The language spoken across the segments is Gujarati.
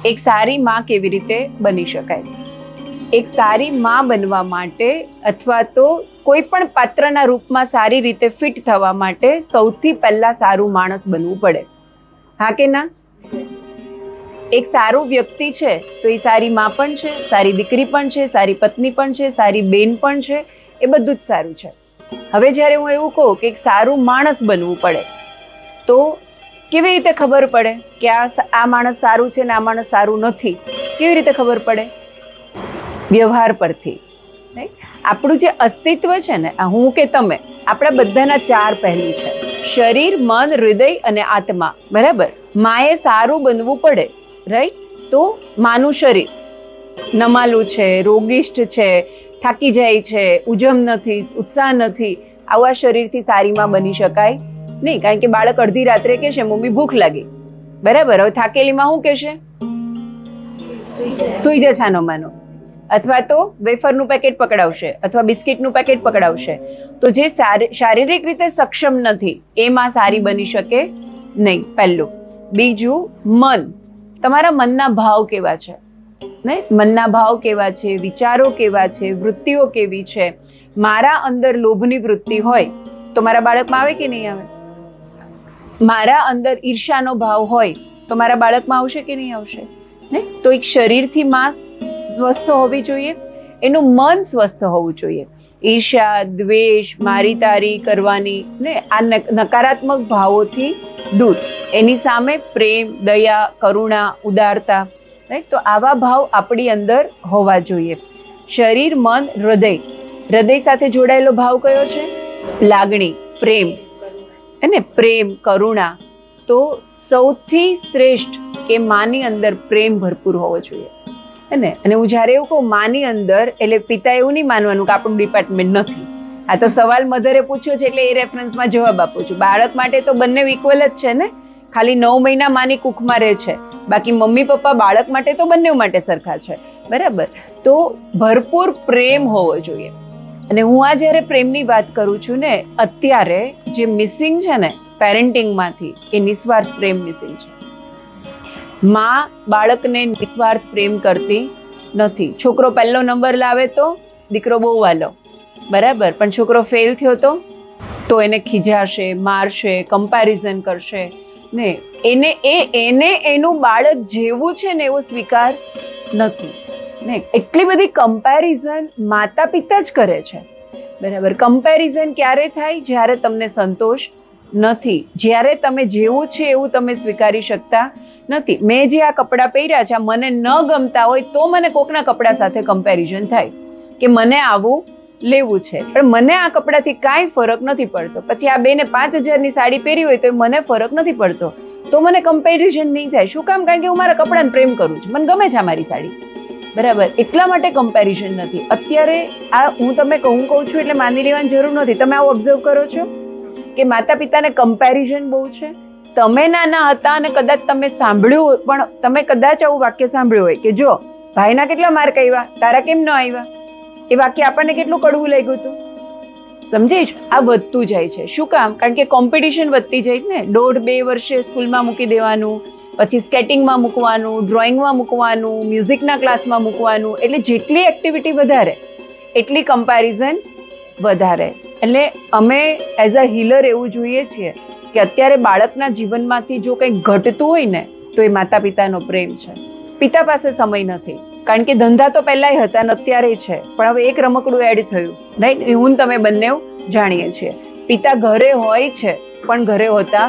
એક સારી માં કેવી રીતે બની શકાય? એક સારી માં બનવા માટે અથવા તો કોઈ પણ પાત્રના રૂપમાં સારી રીતે ફિટ થવા માટે સૌથી પહેલા સારું માણસ બનવું પડે. હા કે ના? એક સારું વ્યક્તિ છે તો એ સારી માં પણ છે, સારી દીકરી પણ છે, સારી પત્ની પણ છે, સારી બેન પણ છે, એ બધું જ સારું છે. હવે જ્યારે હું એવું કહું કે એક સારું માણસ બનવું પડે તો કેવી રીતે ખબર પડે કે આ માણસ સારું છે ને આ માણસ સારું નથી? કેવી રીતે ખબર પડે? વ્યવહાર પરથી. આપણું જે અસ્તિત્વ છે ને, હું કે તમે, આપણા બધાના 4 પહેલું છે: શરીર, મન, હૃદય અને આત્મા. બરાબર? માએ સારું બનવું પડે, રાઈટ? તો માનું શરીર નમાલું છે, રોગિષ્ઠ છે, થાકી જાય છે, ઉજમ નથી, ઉત્સાહ નથી, આવા શરીરથી સારી માં બની શકાય નહીં. કારણ કે બાળક અડધી રાત્રે કહેશે મમ્મી ભૂખ લાગી. બરાબર? હવે થાકેલી માં શું કહેશે? સુઈ જા છાનો માનો. અથવા તો વેફરનું પેકેટ પકડાવશે અથવા બિસ્કિટનું પેકેટ પકડાવશે. તો જે શારીરિક રીતે સક્ષમ નથી એમાં સારી બની શકે નહીં. પહેલું. બીજું, મન. તમારા મનના ભાવ કેવા છે? ને મનના ભાવ કેવા છે, વિચારો કેવા છે, વૃત્તિઓ કેવી છે? મારા અંદર લોભની વૃત્તિ હોય તો મારા બાળકમાં આવે કે નહીં આવે? મારા અંદર ઈર્ષાનો ભાવ હોય તો મારા બાળકમાં આવશે કે નહીં આવશે? ને તો એક શરીરથી માં સ્વસ્થ હોવી જોઈએ, એનું મન સ્વસ્થ હોવું જોઈએ. ઈર્ષા, દ્વેષ, મારી તારી કરવાની ને આ નકારાત્મક ભાવોથી દૂર. એની સામે પ્રેમ, દયા, કરુણા, ઉદારતા, રાઈટ? તો આવા ભાવ આપણી અંદર હોવા જોઈએ. શરીર, મન, હૃદય. હૃદય સાથે જોડાયેલો ભાવ કયો છે? લાગણી, પ્રેમ. અને પ્રેમ, કરુણા. તો સૌથી શ્રેષ્ઠ કે માની અંદર પ્રેમ ભરપૂર હોવો જોઈએ. અને હું જ્યારે એવું કહું માની અંદર, એટલે પિતા એવું નહીં માનવાનું કે આપણું ડિપાર્ટમેન્ટ નથી. આ તો સવાલ મધરે પૂછ્યો છે એટલે એ રેફરન્સમાં જવાબ આપું છું. બાળક માટે તો બંને ઇક્વલ જ છે ને. ખાલી 9 મહિના માની કુખમાં રહે છે, બાકી મમ્મી પપ્પા બાળક માટે તો બંને માટે સરખા છે. બરાબર? તો ભરપૂર પ્રેમ હોવો જોઈએ. અને હું આ જ્યારે પ્રેમની વાત કરું છું ને, અત્યારે જે મિસિંગ છે ને પેરેન્ટિંગમાંથી, એ નિસ્વાર્થ પ્રેમ મિસિંગ છે. માં બાળકને નિસ્વાર્થ પ્રેમ કરતી નથી. છોકરો પહેલો નંબર લાવે તો દીકરો બહુ વાલો, બરાબર? પણ છોકરો ફેલ થયો તો એને ખીજાશે, મારશે, કમ્પેરિઝન કરશે ને એને એનું બાળક જેવું છે ને એવો સ્વીકાર નથી ને. એટલી બધી કમ્પેરિઝન માતા પિતા જ કરે છે. બરાબર? કમ્પેરિઝન ક્યારે થાય? જ્યારે તમને સંતોષ નથી, જ્યારે તમે જેવું છે એવું તમે સ્વીકારી શકતા નથી. મેં જે આ કપડાં પહેર્યા છે, મને ન ગમતા હોય તો મને કોકના કપડાં સાથે કમ્પેરિઝન થાય કે મને આવું લેવું છે, પણ મને આ કપડાથી કાંઈ ફરક નથી પડતો. પછી આ બેને 5000ની સાડી પહેરી હોય તો મને ફરક નથી પડતો, તો મને કમ્પેરિઝન નહીં થાય. શું કામ? કારણ કે હું મારા કપડાને પ્રેમ કરું છું, મને ગમે છે આ મારી સાડી. બરાબર? એટલા માટે કમ્પેરિઝન નથી. અત્યારે આ હું કહું છું એટલે માની લેવાની જરૂર નથી. તમે આવું ઓબ્ઝર્વ કરો છો કે માતા પિતાને કમ્પેરિઝન બહુ છે? તમે નાના હતા અને કદાચ તમે સાંભળ્યું હોય, પણ તમે કદાચ આવું વાક્ય સાંભળ્યું હોય કે જો ભાઈના કેટલા માર્ક આવ્યા, તારા કેમ ન આવ્યા? એ વાક્ય આપણને કેટલું કડવું લાગ્યું હતું. સમજી? આ વધતું જાય છે. શું કામ? કારણ કે કોમ્પિટિશન વધતી જાય ને. 1.5-2 વર્ષે સ્કૂલમાં મૂકી દેવાનું, પછી સ્કેટિંગમાં મૂકવાનું, ડ્રોઈંગમાં મૂકવાનું, મ્યુઝિકના ક્લાસમાં મૂકવાનું. એટલે જેટલી એક્ટિવિટી વધારે એટલી કમ્પેરિઝન વધારે. એટલે અમે એઝ અ હીલર એવું જોઈએ છીએ કે અત્યારે બાળકના જીવનમાંથી જો કંઈક ઘટતું હોય ને તો એ માતા પિતાનો પ્રેમ છે. પિતા પાસે સમય નથી, કારણ કે ધંધા તો પહેલાંય હતા ને અત્યારે છે, પણ હવે એક રમકડું એડ થયું, રાઈટ? હું તમે બંને જાણીએ છીએ. પિતા ઘરે હોય છે પણ ઘરે હોતા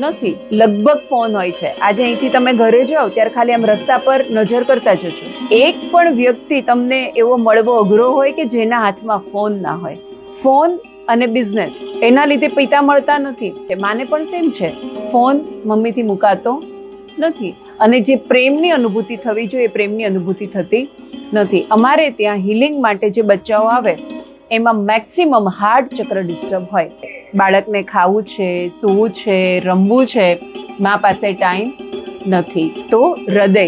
નથી. લગભગ ફોન હોય છે. આજે અહીંથી તમે ઘરે જાઓ ત્યારે ખાલી આમ રસ્તા પર નજર કરતા જજો. એક પણ વ્યક્તિ તમને એવો મળવો અઘરો હોય કે જેના હાથમાં ફોન ના હોય. ફોન અને બિઝનેસ, એના લીધે પિતા મળતા નથી. માને પણ સેમ છે, ફોન મમ્મીથી મુકાતો નથી. અને જે પ્રેમની અનુભૂતિ થવી જોઈએ એ પ્રેમની અનુભૂતિ થતી નથી. અમારે ત્યાં હિલિંગ માટે જે બચ્ચાઓ આવે એમાં મેક્સિમમ હાર્ટ ચક્ર ડિસ્ટર્બ હોય. બાળકને ખાવું છે, સૂવું છે, રમવું છે, મા પાસે ટાઈમ નથી. તો હૃદય,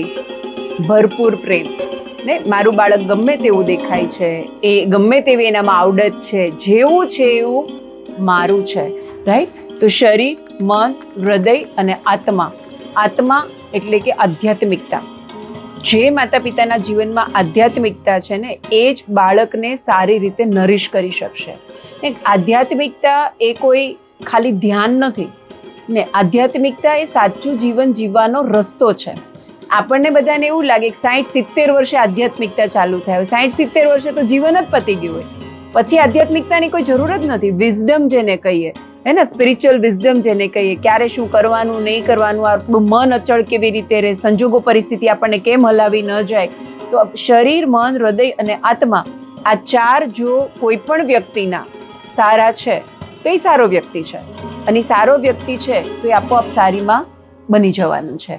ભરપૂર પ્રેમ ને મારું બાળક ગમે તેવું દેખાય છે, એ ગમે તેવી એનામાં આવડત છે, જેવું છે એવું મારું છે, રાઈટ? તો શરીર, મન, હૃદય અને આત્મા. આત્મા એટલે કે આધ્યાત્મિકતા. જે માતા પિતાના જીવનમાં આધ્યાત્મિકતા છે ને એ જ બાળકને સારી રીતે નરીશ કરી શકશે. ને આધ્યાત્મિકતા એ કોઈ ખાલી ધ્યાન નથી ને, આધ્યાત્મિકતા એ સાચું જીવન જીવવાનો રસ્તો છે. આપણને બધાને એવું લાગે કે 60-70 વર્ષે આધ્યાત્મિકતા ચાલુ થાય, 60-70 વર્ષે તો જીવન જ પતી ગયું હોય, પછી આધ્યાત્મિકતાની કોઈ જરૂર જ નથી. વિઝડમ જેને કહીએ, હે ને, સ્પિરિચ્યુઅલ વિઝડમ જેને કહીએ, ક્યારે શું કરવાનું નહીં કરવાનું, આપણું મન અચળ કેવી રીતે રહે, સંજોગો પરિસ્થિતિ આપણને કેમ હલાવી ન જાય. તો શરીર, મન, હૃદય અને આત્મા, આ 4 જો કોઈ પણ વ્યક્તિના સારા છે તો એ સારો વ્યક્તિ છે, અને સારો વ્યક્તિ છે તો એ આપોઆપ સારીમાં બની જવાનું છે.